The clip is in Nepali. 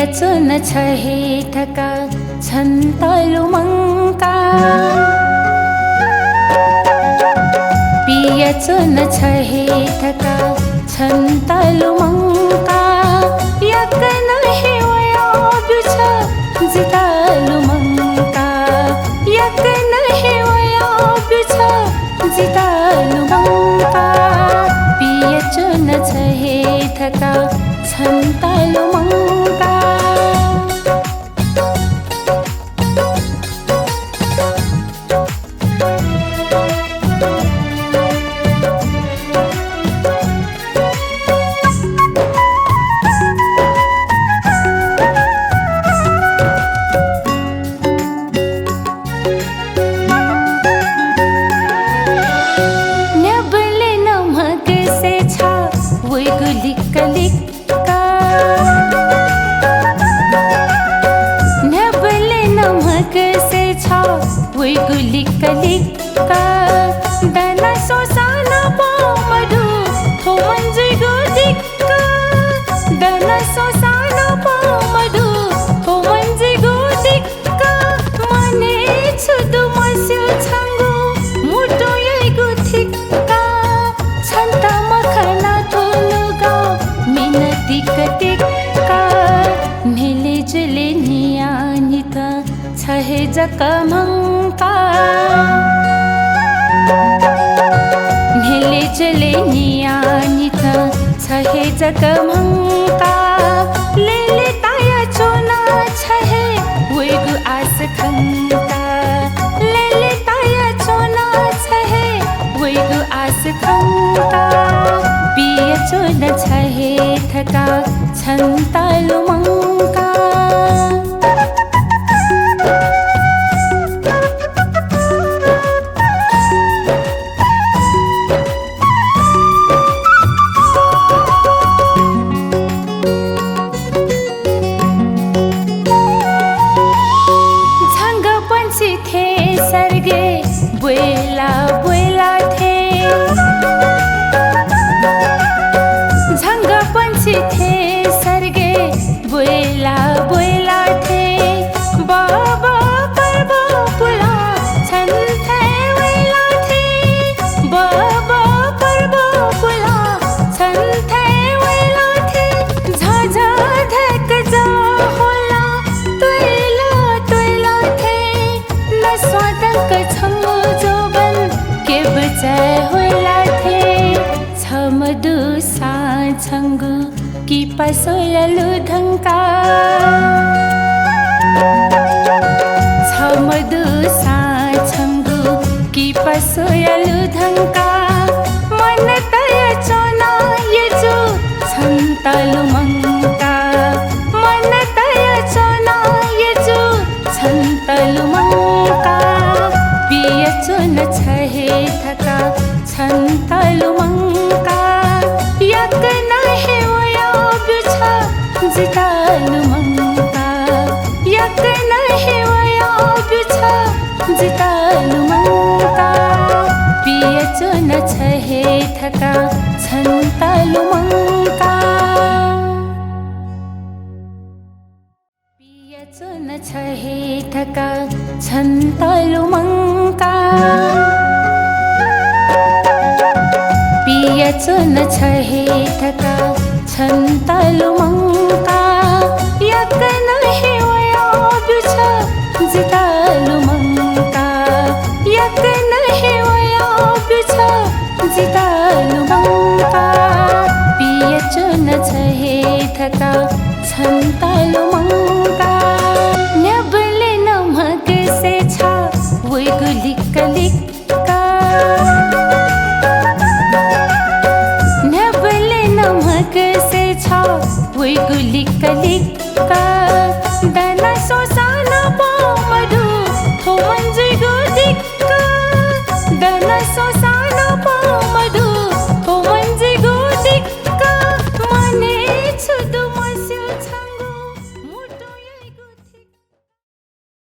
पियचुन छहे ठका छन्तलु मंका पियचुन छहे ठका छन्तलु मंका यकन हेवया बिछ जितालु मंका यकन हेवया बिछ जितालु मंका पियचुन छहे ठका छन्तलु मंका लिक्का दना सोसाना पामडु थोमंजी गोदिक्का दना सोसाना पामडु थोमंजी गोदिक्का मने छुदु मस्यु छंगु मुटो यै गुथिक्का छन्ता मखना थोलुगा मिनति कटिक्का नेले जले नियानिता छहे जकमंका नेले चले नियानिता छहे जकमंका लेले ताया चोना छहे वेगु आस खंका लेले ताया चोना छहे वेगु आस खंका पिय चोना छहे ठका छन्तलु मंका बुएला बुएला थे झंग पंछी थे सरगे बुएला बुएला थे बाबा करबो पुला छन थे वेला थे बाबा करबो पुला छन थे वेला थे झाझा धक जा होला तुएला तुएला थे न स्वादक छम होला थे छमदु सा छंगु की पसोललु धंका छमदु सा छंगु की पसोललु धंका मन तय चोना यजु छन्तलु मंका मन तय चोना यजु छन्तलु मंका पियचुन छहे ठका छन्तलु मंका यकन हेवया बिछ जितालु मंका यकन हेवया बिछ जितालु मंका पियचुन छहे ठका छन्तलु मंका पियचुन छहे ठका छन्तलु मंका पियचुन छहे ठका छन्तलु मंका यकन हेवया बिछ जितालु मंका यकन हेवया बिछ जितालु मंका पियचुन छहे ठका छन्तलु मंका नबले नमक से छा वेगु लिक्का नबले नमक से छा वेगु लिक्का दना सोसा